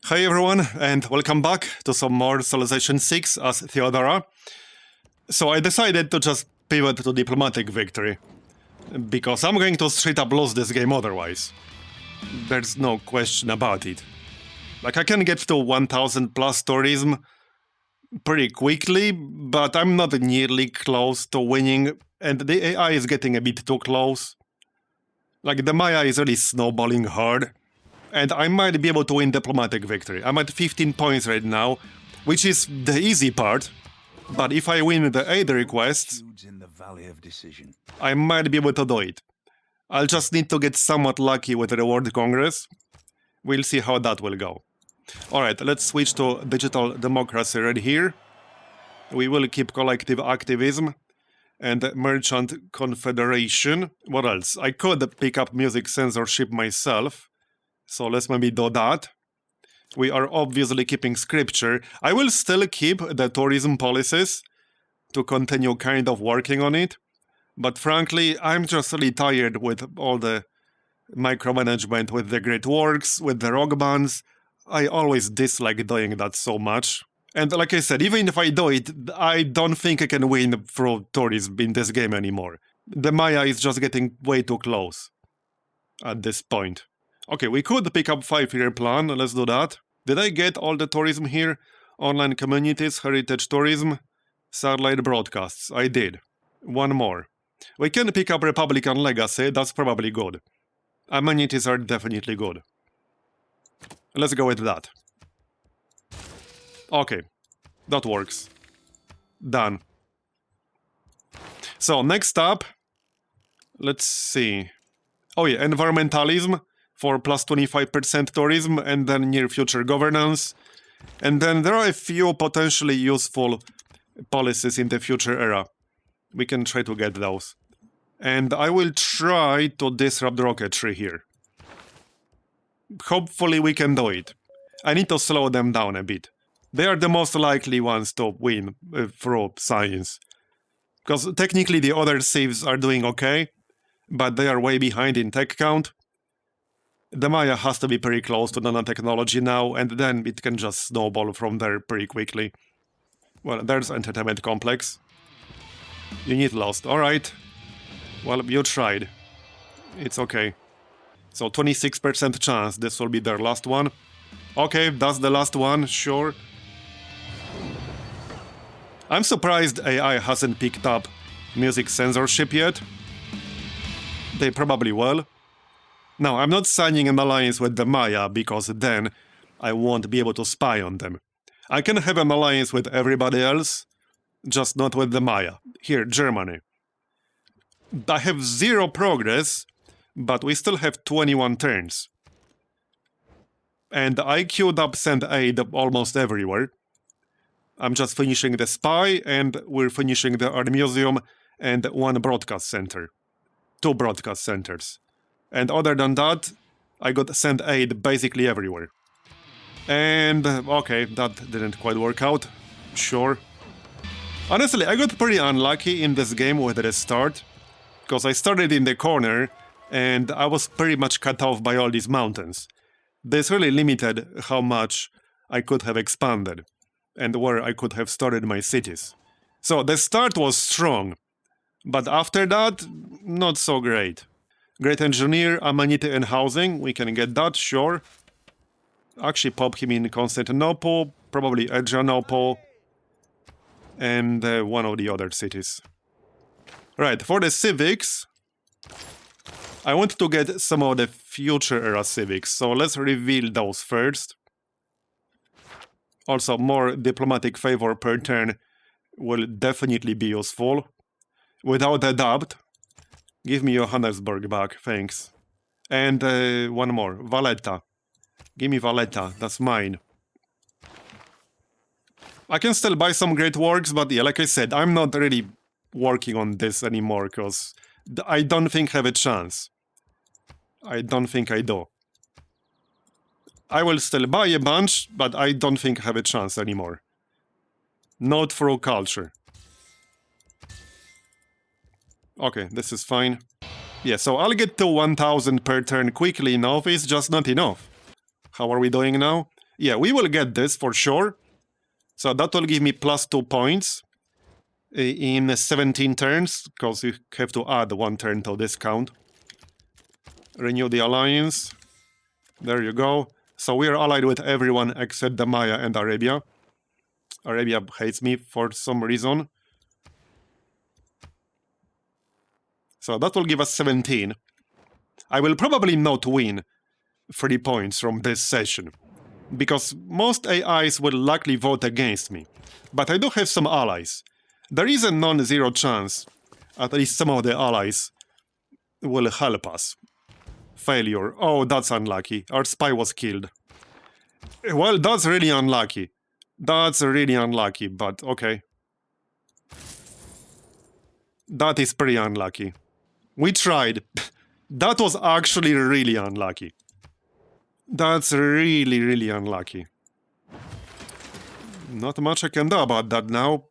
Hi everyone, and welcome back to some more Civilization 6 as Theodora. So I decided to just pivot to diplomatic victory, because I'm going to straight up lose this game otherwise. There's no question about it. Like, I can get to 1000 plus tourism pretty quickly, but I'm not nearly close to winning, and the AI is getting a bit too close. Like, the Maya is really snowballing hard. And I might be able to win diplomatic victory. I'm at 15 points right now, which is the easy part. But if I win the aid requests, I might be able to do it. I'll just need to get somewhat lucky with the World Congress. We'll see how that will go. Alright, let's switch to digital democracy right here. We will keep collective activism and merchant confederation. What else? I could pick up music censorship myself. So let's maybe do that. We are obviously keeping scripture. I will still keep the tourism policies to continue kind of working on it. But frankly, I'm just really tired with all the micromanagement with the great works, with the rock bands. I always dislike doing that so much. And like I said, even if I do it, I don't think I can win through tourism in this game anymore. The Maya is just getting way too close at this point. Okay, we could pick up 5-year plan, let's do that. Did I get all the tourism here? Online communities, heritage tourism, satellite broadcasts. I did. One more. We can pick up Republican legacy, that's probably good. Amenities are definitely good. Let's go with that. Okay, that works. Done. So, next up, let's see. Oh yeah, environmentalism. For plus 25% tourism, and then near future governance. And then there are a few potentially useful policies in the future era. We can try to get those. And I will try to disrupt rocketry here. Hopefully we can do it. I need to slow them down a bit. They are the most likely ones to win through science. Because technically the other civs are doing okay, but they are way behind in tech count. The Maya has to be pretty close to nanotechnology now, and then it can just snowball from there pretty quickly. Well, there's entertainment complex. Unit lost. Alright. Well, you tried. It's okay. So 26% chance this will be their last one. Okay, that's the last one, sure. I'm surprised AI hasn't picked up music censorship yet. They probably will. Now, I'm not signing an alliance with the Maya, because then I won't be able to spy on them. I can have an alliance with everybody else, just not with the Maya. Here, Germany. I have 0 progress, but we still have 21 turns. And I queued up send aid almost everywhere. I'm just finishing the spy, and we're finishing the art museum and 1 broadcast center. 2 broadcast centers. And other than that, I got sent aid basically everywhere. And okay, that didn't quite work out. Sure. Honestly, I got pretty unlucky in this game with the start, because I started in the corner and I was pretty much cut off by all these mountains. This really limited how much I could have expanded and where I could have started my cities. So the start was strong, but after that, not so great. Great engineer, amenity and housing, we can get that, sure. Actually pop him in Constantinople, probably Adrianople, and one of the other cities. Right, for the civics, I want to get some of the future era civics, so let's reveal those first. Also, more diplomatic favor per turn will definitely be useful. Without a doubt. Give me Johannesburg back, thanks. And one more, Valletta. Give me Valletta, that's mine. I can still buy some great works, but yeah, like I said, I'm not really working on this anymore, because I don't think I have a chance. I don't think I do. I will still buy a bunch, but I don't think I have a chance anymore. Not through culture. Okay, this is fine. Yeah, so I'll get to 1000 per turn quickly enough, it's just not enough. How are we doing now? Yeah, we will get this for sure. So that will give me +2 points in 17 turns, because you have to add 1 turn to this count. Renew the alliance. There you go. So we are allied with everyone except the Maya and Arabia. Arabia hates me for some reason. So that will give us 17. I will probably not win 3 points from this session, because most AIs will likely vote against me. But I do have some allies. There is a non-zero chance at least some of the allies will help us. Failure. Oh, that's unlucky. Our spy was killed. Well, that's really unlucky. That's really unlucky, but okay. That is pretty unlucky. We tried. That was actually really unlucky. That's really, really unlucky. Not much I can do about that now.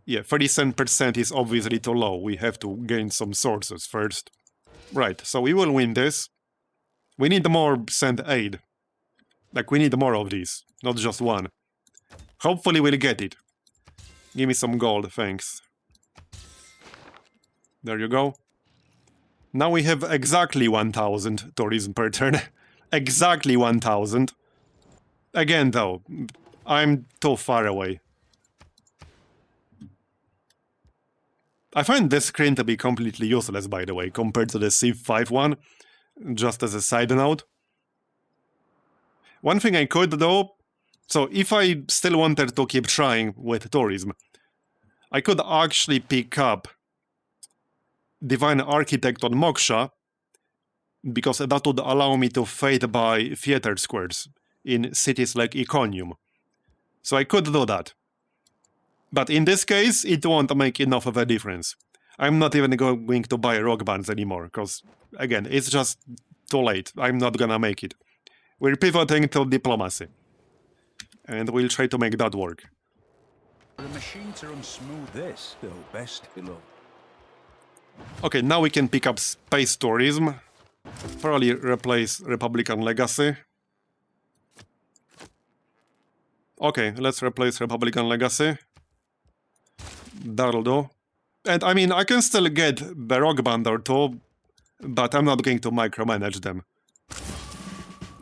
Yeah, 37% is obviously too low. We have to gain some sources first. Right, so we will win this. We need more send aid. Like, we need more of these, not just one. Hopefully we'll get it. Give me some gold, thanks. There you go. Now we have exactly 1000 tourism per turn. Exactly 1000. Again, though, I'm too far away. I find this screen to be completely useless, by the way, compared to the Civ 5 one, just as a side note. One thing I could, though, so if I still wanted to keep trying with tourism, I could actually pick up Divine Architect on Moksha, because that would allow me to fade by theater squares in cities like Iconium. So I could do that. But in this case, it won't make enough of a difference. I'm not even going to buy rock bands anymore, because, again, it's just too late. I'm not gonna make it. We're pivoting to diplomacy. And we'll try to make that work. For a machine to run smooth this, though, best below. Okay, now we can pick up space tourism. Probably replace Republican Legacy. Okay, let's replace Republican Legacy. That'll do. And I mean, I can still get the rock band or two, but I'm not going to micromanage them.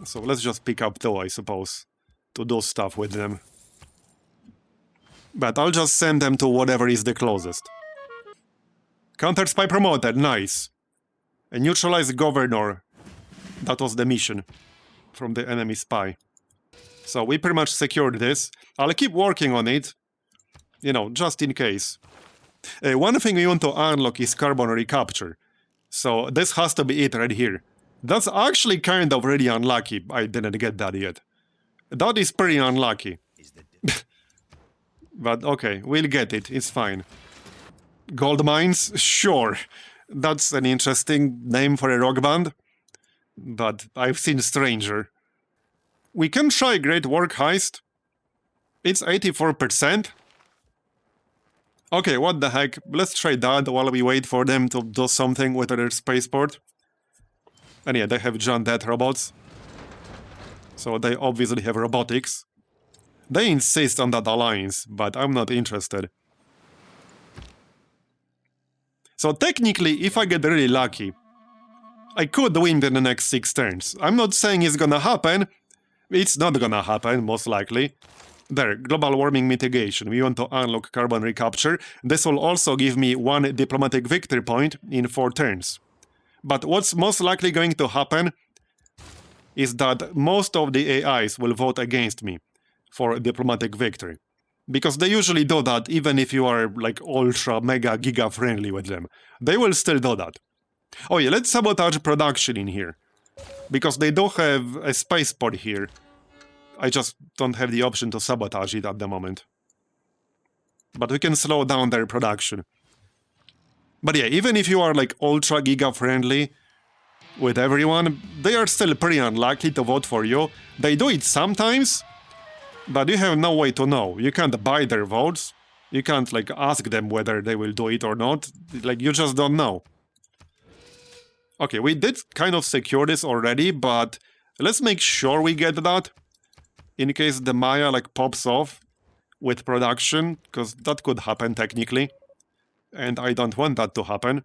So let's just pick up two, I suppose, to do stuff with them. But I'll just send them to whatever is the closest. Counter spy promoted, nice. A neutralized governor. That was the mission from the enemy spy. So we pretty much secured this. I'll keep working on it, you know, just in case. One thing we want to unlock is carbon recapture. So this has to be it right here. That's actually kind of really unlucky. I didn't get that yet. That is pretty unlucky. But okay, we'll get it. It's fine. Gold mines? Sure. That's an interesting name for a rock band. But I've seen stranger. We can try Great Work Heist. It's 84%. Okay, what the heck. Let's try that while we wait for them to do something with their spaceport. And yeah, they have John Death robots. So they obviously have robotics. They insist on that alliance, but I'm not interested. So technically, if I get really lucky, I could win in the next 6 turns. I'm not saying it's gonna happen. It's not gonna happen, most likely. There, global warming mitigation. We want to unlock carbon recapture. This will also give me 1 diplomatic victory point in 4 turns. But what's most likely going to happen is that most of the AIs will vote against me for diplomatic victory. Because they usually do that even if you are like ultra mega giga friendly with them. They will still do that. Oh yeah, let's sabotage production in here. Because they do have a spaceport here. I just don't have the option to sabotage it at the moment. But we can slow down their production. But yeah, even if you are like ultra giga friendly with everyone, they are still pretty unlikely to vote for you. They do it sometimes, but you have no way to know. You can't buy their votes. You can't like ask them whether they will do it or not. Like, you just don't know. Okay, we did kind of secure this already, but let's make sure we get that. in case the Maya like pops off with production, because that could happen technically, and I don't want that to happen.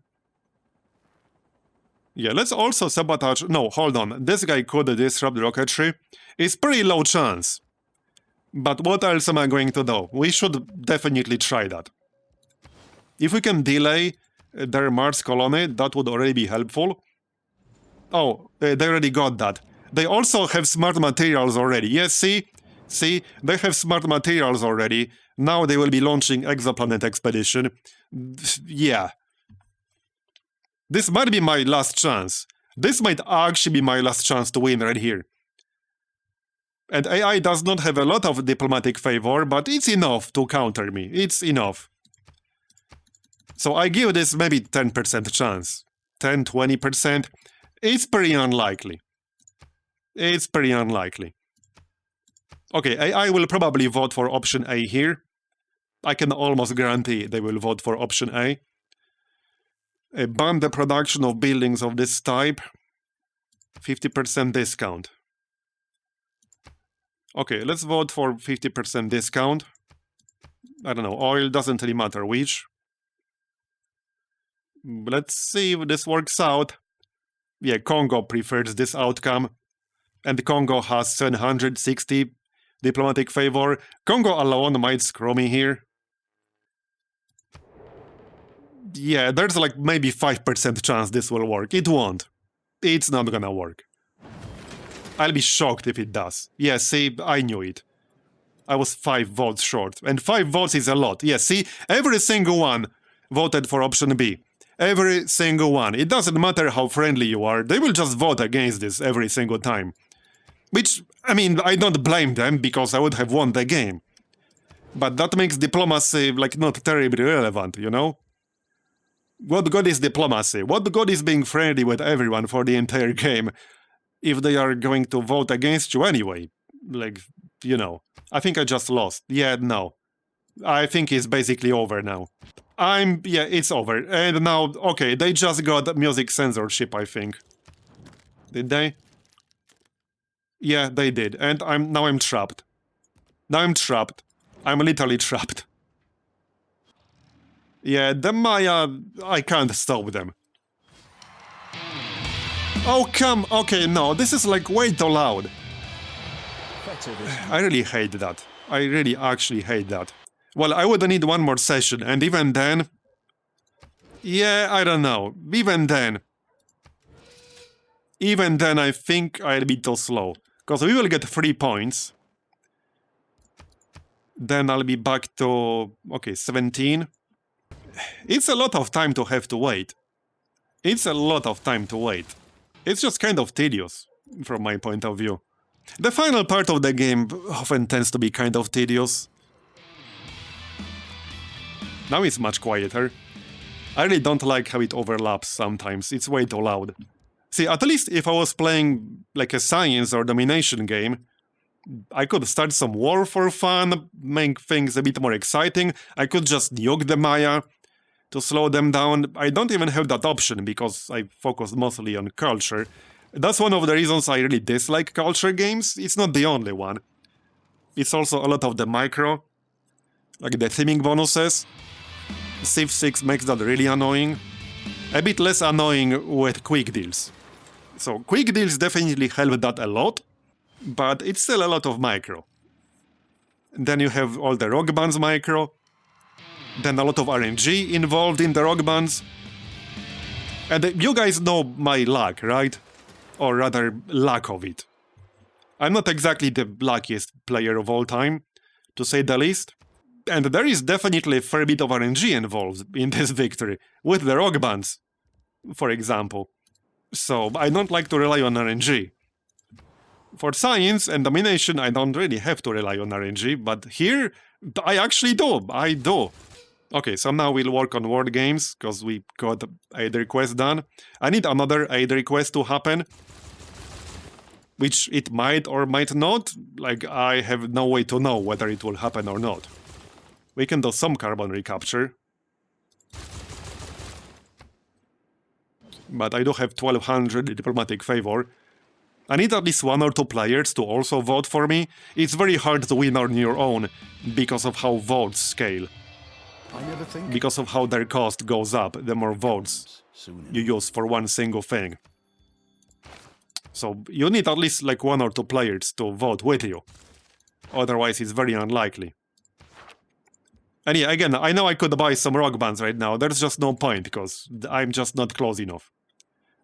Yeah, let's also sabotage. No, hold on. This guy could disrupt rocketry. It's pretty low chance. But what else am I going to do? We should definitely try that. If we can delay their Mars colony, that would already be helpful. Oh, they already got that. They also have smart materials already. Yes, see? See? They have smart materials already. Now they will be launching exoplanet expedition. Yeah. This might be my last chance. This might actually be my last chance to win right here. And AI does not have a lot of diplomatic favor, but it's enough to counter me. It's enough. So I give this maybe 10% chance. 10, 20%. It's pretty unlikely. It's pretty unlikely. Okay, AI will probably vote for option A here. I can almost guarantee they will vote for option A. Ban the production of buildings of this type. 50% discount. Okay, let's vote for 50% discount. I don't know, oil doesn't really matter which. Let's see if this works out. Yeah, Congo prefers this outcome. And Congo has 760 diplomatic favor. Congo alone might screw me here. Yeah, there's like maybe 5% chance this will work. It won't. It's not gonna work. I'll be shocked if it does. Yeah, see, I knew it. I was 5 votes short. And 5 votes is a lot. Yeah, see, every single one voted for option B. Every single one. It doesn't matter how friendly you are. They will just vote against this every single time. Which, I mean, I don't blame them because I would have won the game. But that makes diplomacy, like, not terribly relevant, you know? What good is diplomacy? What good is being friendly with everyone for the entire game if they are going to vote against you anyway? Like, you know, I think I just lost. Yeah, no. I think it's basically over now. Yeah, it's over. And now, okay, they just got music censorship, I think. Did they? Yeah, they did. And now I'm trapped. Now I'm trapped. I'm literally trapped. Yeah, the Maya, I can't stop them. Oh, come, okay, no, this is like way too loud. I really hate that. I really actually hate that. Well, I would need one more session, and even then... Yeah, I don't know. Even then I think I'll be too slow. Because we will get 3 points. Then I'll be back to, okay, 17. It's a lot of time to have to wait. It's a lot of time to wait. It's just kind of tedious, from my point of view. The final part of the game often tends to be kind of tedious. Now it's much quieter. I really don't like how it overlaps sometimes, it's way too loud. See, at least if I was playing like a science or domination game, I could start some war for fun, make things a bit more exciting. I could just nuke the Maya to slow them down. I don't even have that option because I focus mostly on culture. That's one of the reasons I really dislike culture games. It's not the only one. It's also a lot of the micro, like the theming bonuses. Civ 6 makes that really annoying. A bit less annoying with quick deals. So quick deals definitely help that a lot, but it's still a lot of micro. Then you have all the rock bands micro, then a lot of RNG involved in the rock bands. And you guys know my luck, right? Or rather, lack of it. I'm not exactly the luckiest player of all time, to say the least. And there is definitely a fair bit of RNG involved in this victory, with the rock bands, for example. So I don't like to rely on RNG. For science and domination, I don't really have to rely on RNG, but here, I actually do. I do. Okay, so now we'll work on word games, because we got aid request done. I need another aid request to happen, which it might or might not. Like, I have no way to know whether it will happen or not. We can do some carbon recapture. But I do have 1200 diplomatic favor. I need at least 1 or 2 players to also vote for me. It's very hard to win on your own because of how votes scale. I never think Because of how their cost goes up, the more votes soon you use for one single thing. So you need at least like 1 or 2 players to vote with you. Otherwise it's very unlikely. And yeah, again, I know I could buy some rock bands right now. There's just no point because I'm just not close enough.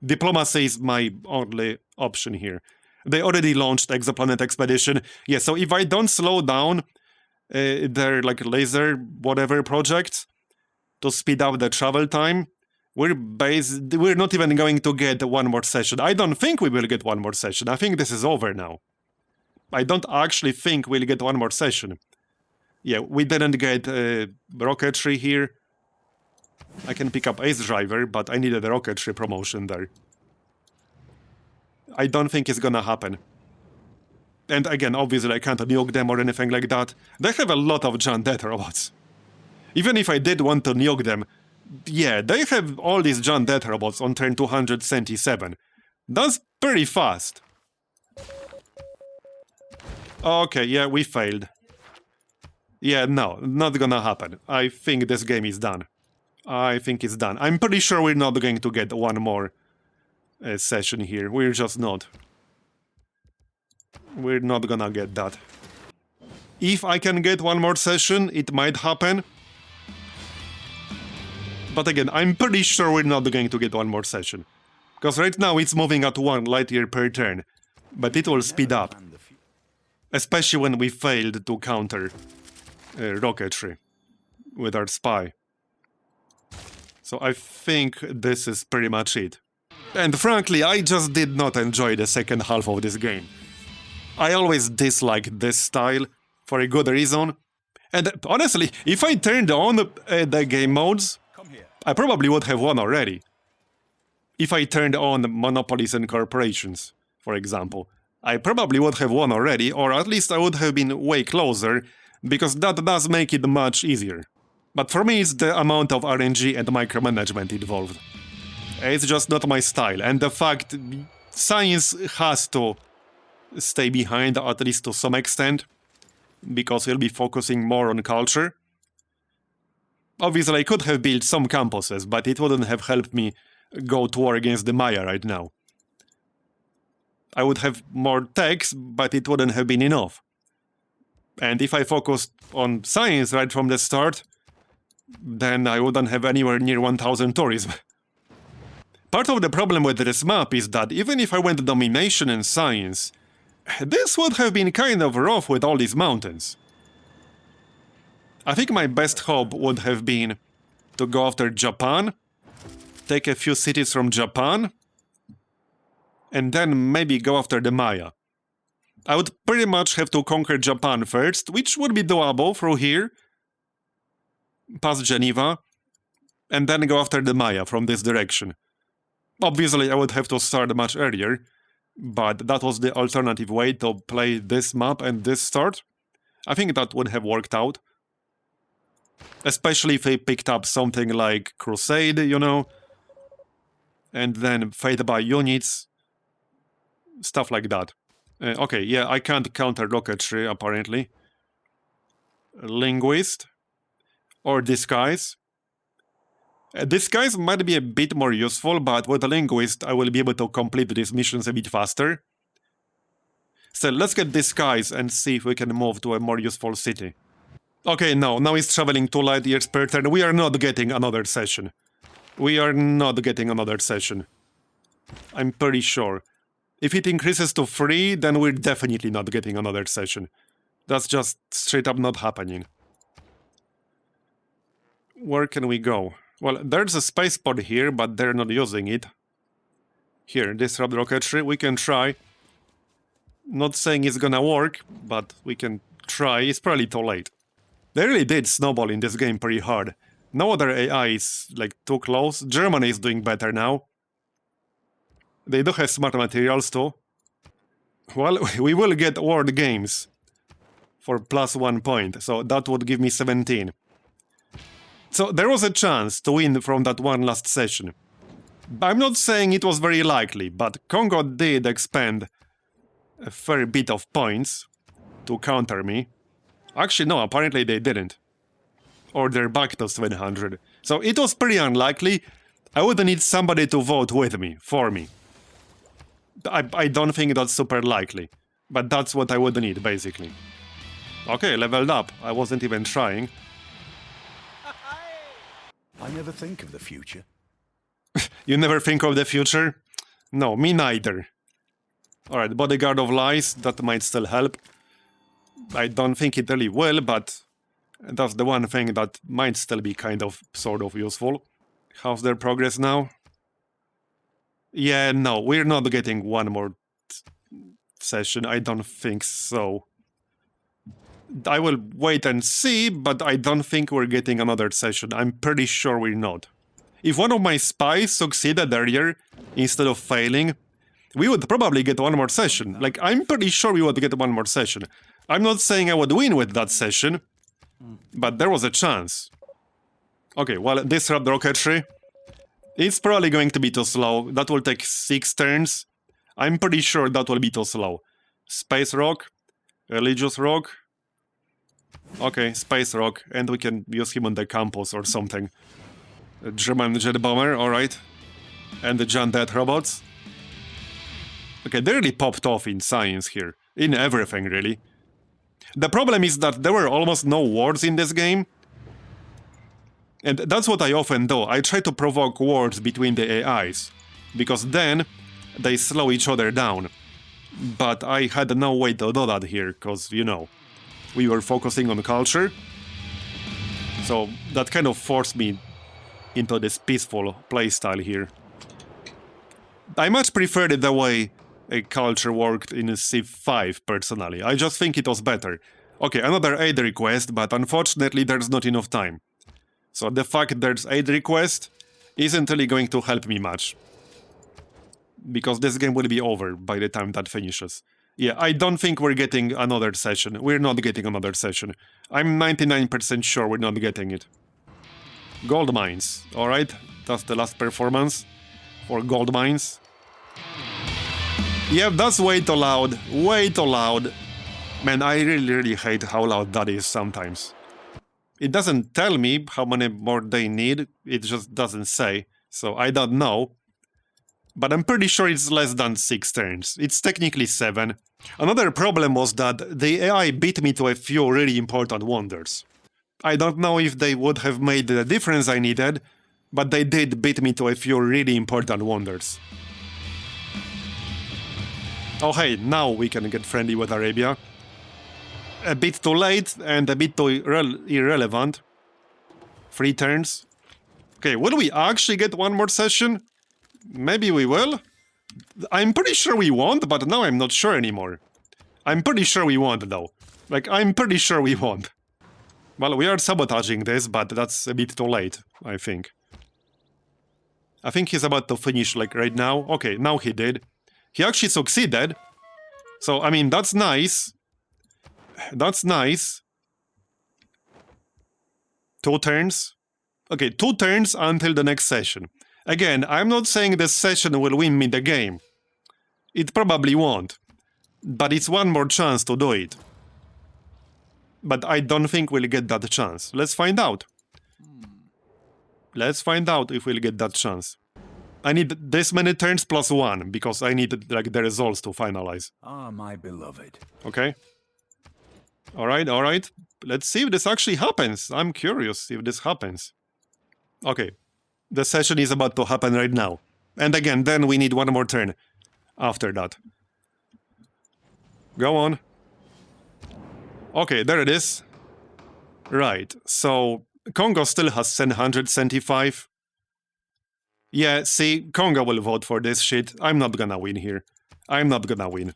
Diplomacy is my only option here. They already launched Exoplanet Expedition. Yeah, so if I don't slow down their like laser whatever projects to speed up the travel time, we're not even going to get 1 more session. I don't think we will get 1 more session. I think this is over now. I don't actually think we'll get 1 more session. Yeah, we didn't get rocketry here. I can pick up Ace Driver, but I needed a rocketry promotion there. I don't think it's gonna happen. And again, obviously I can't nuke them or anything like that. They have a lot of giant death robots. Even if I did want to nuke them, yeah, they have all these giant death robots on turn 277. That's pretty fast. Okay, yeah, we failed. Yeah, no, not gonna happen. I think this game is done. I think it's done. I'm pretty sure we're not going to get 1 more session here. We're just not. We're not gonna get that. If I can get 1 more session, it might happen. But again, I'm pretty sure we're not going to get 1 more session. Because right now it's moving at 1 light year per turn. But it will speed up. Especially when we failed to counter rocketry with our spy. So I think this is pretty much it. And frankly, I just did not enjoy the second half of this game. I always disliked this style for a good reason. And honestly, if I turned on the game modes, I probably would have won already. If I turned on monopolies and corporations, for example, I probably would have won already, or at least I would have been way closer, because that does make it much easier. But for me, it's the amount of RNG and micromanagement involved. It's just not my style, and the fact science has to stay behind, at least to some extent, because we'll be focusing more on culture. Obviously, I could have built some campuses, but it wouldn't have helped me go to war against the Maya right now. I would have more techs, but it wouldn't have been enough. And if I focused on science right from the start, then I wouldn't have anywhere near 1000 tourism. Part of the problem with this map is that even if I went domination and science, this would have been kind of rough with all these mountains. I think my best hope would have been to go after Japan, take a few cities from Japan, and then maybe go after the Maya. I would pretty much have to conquer Japan first, which would be doable through here, past Geneva, and then go after the Maya from this direction. Obviously, I would have to start much earlier, but that was the alternative way to play this map and this start. I think that would have worked out. Especially if I picked up something like Crusade, you know, and then Fate by units, stuff like that. Okay, yeah, I can't counter rocketry, apparently. Linguist. Or Disguise. Disguise might be a bit more useful, but with a Linguist, I will be able to complete these missions a bit faster. So let's get Disguise and see if we can move to a more useful city. Okay, now it's traveling 2 light years per turn. We are not getting another session. We are not getting another session. I'm pretty sure. If it increases to 3, then we're definitely not getting another session. That's just straight up not happening. Where can we go? Well, there's a spaceport here, but they're not using it. Here, disrupt rocketry, we can try. Not saying it's gonna work, but we can try. It's probably too late. They really did snowball in this game pretty hard. No other AI is, like, too close. Germany is doing better now. They do have smart materials too. Well, we will get World Games for +1 point, so that would give me 17. So there was a chance to win from that one last session. I'm not saying it was very likely, but Congo did expand a fair bit of points to counter me. Actually, no, apparently they didn't. Or they're back to 700. So it was pretty unlikely. I would need somebody to vote with me, for me. I don't think that's super likely. But that's what I would need, basically. Okay, leveled up. I wasn't even trying. I never think of the future. You never think of the future? No, me neither. Alright, Bodyguard of Lies, that might still help. I don't think it really will, but that's the one thing that might still be kind of, sort of useful. How's their progress now? Yeah, no, we're not getting one more session, I don't think so. I will wait and see, but I don't think we're getting another session. I'm pretty sure we're not. If one of my spies succeeded earlier, instead of failing, we would probably get one more session. Like, I'm pretty sure we would get one more session. I'm not saying I would win with that session, but there was a chance. Okay, well, disrupt rocketry. It's probably going to be too slow. That will take 6 turns. I'm pretty sure that will be too slow. Space Rock, Religious Rock. Okay, Space Rock, and we can use him on the campus or something. A German jet bomber, alright. And the Giant Death Robots. Okay, they really popped off in science here. In everything, really. The problem is that there were almost no wars in this game. And that's what I often do. I try to provoke wars between the AIs. Because then, they slow each other down. But I had no way to do that here, because, you know, we were focusing on culture. So that kind of forced me into this peaceful playstyle here. I much preferred the way a culture worked in Civ 5, personally. I just think it was better. Okay, another aid request, but unfortunately there's not enough time. So the fact there's aid request isn't really going to help me much. Because this game will be over by the time that finishes. Yeah, I don't think we're getting another session. We're not getting another session. I'm 99% sure we're not getting it. Gold mines, alright? That's the last performance for gold mines. Yeah, that's way too loud. Way too loud. Man, I really hate how loud that is sometimes. It doesn't tell me how many more they need. It just doesn't say. So I don't know. But I'm pretty sure it's less than 6 turns. It's technically 7. Another problem was that the AI beat me to a few really important wonders. I don't know if they would have made the difference I needed, but they did beat me to a few really important wonders. Oh hey, now we can get friendly with Arabia. A bit too late and a bit too irrelevant. 3 turns. Okay, will we actually get one more session? Maybe we will? I'm pretty sure we won't, but now I'm not sure anymore. I'm pretty sure we won't, though. Like, I'm pretty sure we won't. Well, we are sabotaging this, but that's a bit too late, I think. I think he's about to finish, like, right now. Okay, now he did. He actually succeeded. So, I mean, that's nice. That's nice. 2 turns. Okay, 2 turns until the next session. Again, I'm not saying this session will win me the game. It probably won't. But it's one more chance to do it. But I don't think we'll get that chance. Let's find out. Let's find out if we'll get that chance. I need this many turns plus 1, because I need, like, the results to finalize. Ah, my beloved. Okay. Alright. Let's see if this actually happens. I'm curious if this happens. Okay. The session is about to happen right now. And again, then we need one more turn after that. Go on. Okay, there it is. Right, so Congo still has 775. Yeah, see, Congo will vote for this shit. I'm not gonna win here. I'm not gonna win.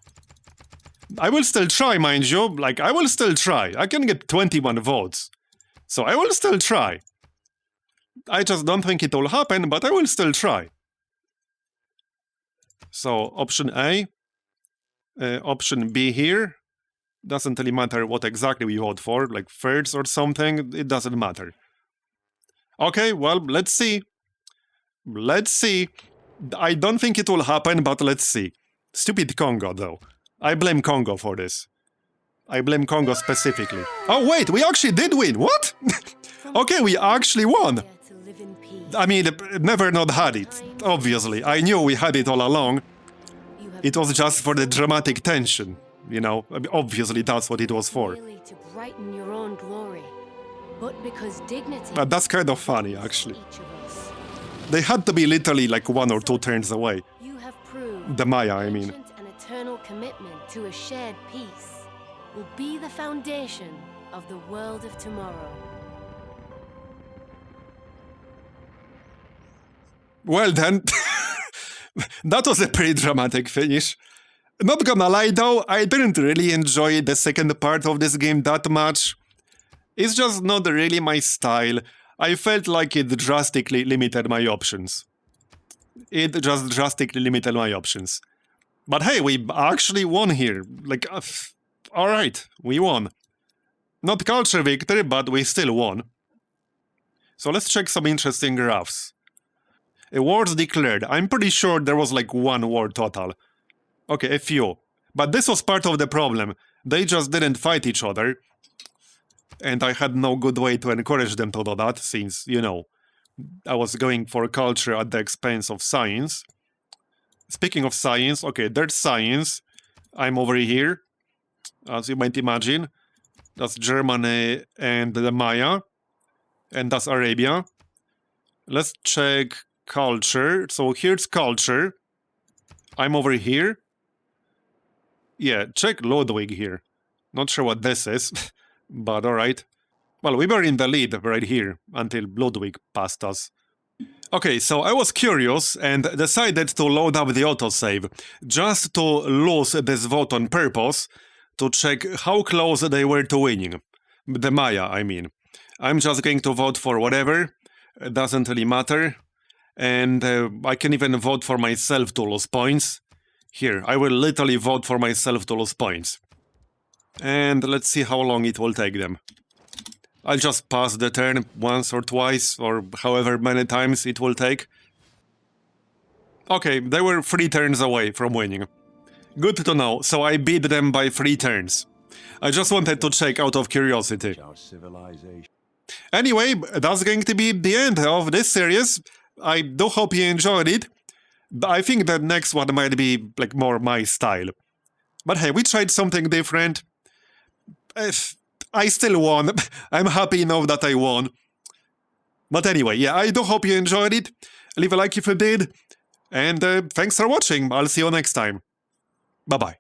I will still try, mind you. Like, I will still try. I can get 21 votes. So I will still try. I just don't think it will happen, but I will still try. So, option A. Option B here. Doesn't really matter what exactly we vote for, like thirds or something, it doesn't matter. Okay, well, let's see. Let's see. I don't think it will happen, but let's see. Stupid Congo, though. I blame Congo for this. I blame Congo specifically. Oh wait, we actually did win, what? Okay, we actually won. I mean, never not had it, obviously. I knew we had it all along. It was just for the dramatic tension, you know. I mean, obviously, that's what it was for. To brighten your own glory, but because dignity. But that's kind of funny, actually. Each of us. They had to be literally like 1 or 2 turns away. You have proved The Maya, I mean. ancient and eternal commitment to a shared peace will be the foundation of the world of tomorrow. Well then, that was a pretty dramatic finish. Not gonna lie though, I didn't really enjoy the second part of this game that much. It's just not really my style. I felt like it drastically limited my options. It just drastically limited my options. But hey, we actually won here. Like, alright, we won. Not culture victory, but we still won. So let's check some interesting graphs. Wars declared. I'm pretty sure there was like 1 war total. Okay, a few. But this was part of the problem. They just didn't fight each other. And I had no good way to encourage them to do that, since, you know, I was going for culture at the expense of science. Speaking of science, okay, there's science. I'm over here, as you might imagine. That's Germany and the Maya. And that's Arabia. Let's check culture. So here's culture. I'm over here. Yeah, check Ludwig here. Not sure what this is, but alright. Well, we were in the lead right here until Ludwig passed us. Okay, so I was curious and decided to load up the autosave just to lose this vote on purpose to check how close they were to winning. The Maya, I mean. I'm just going to vote for whatever. It doesn't really matter. And I can even vote for myself to lose points. Here, I will literally vote for myself to lose points. And let's see how long it will take them. I'll just pass the turn once or twice, or however many times it will take. Okay, they were 3 turns away from winning. Good to know, so I beat them by 3 turns. I just wanted to check out of curiosity. Our civilization. Anyway, that's going to be the end of this series. I do hope you enjoyed it. I think the next one might be like more my style. But hey, we tried something different. I still won. I'm happy enough that I won. But anyway, yeah, I do hope you enjoyed it. Leave a like if you did. And thanks for watching. I'll see you next time. Bye-bye.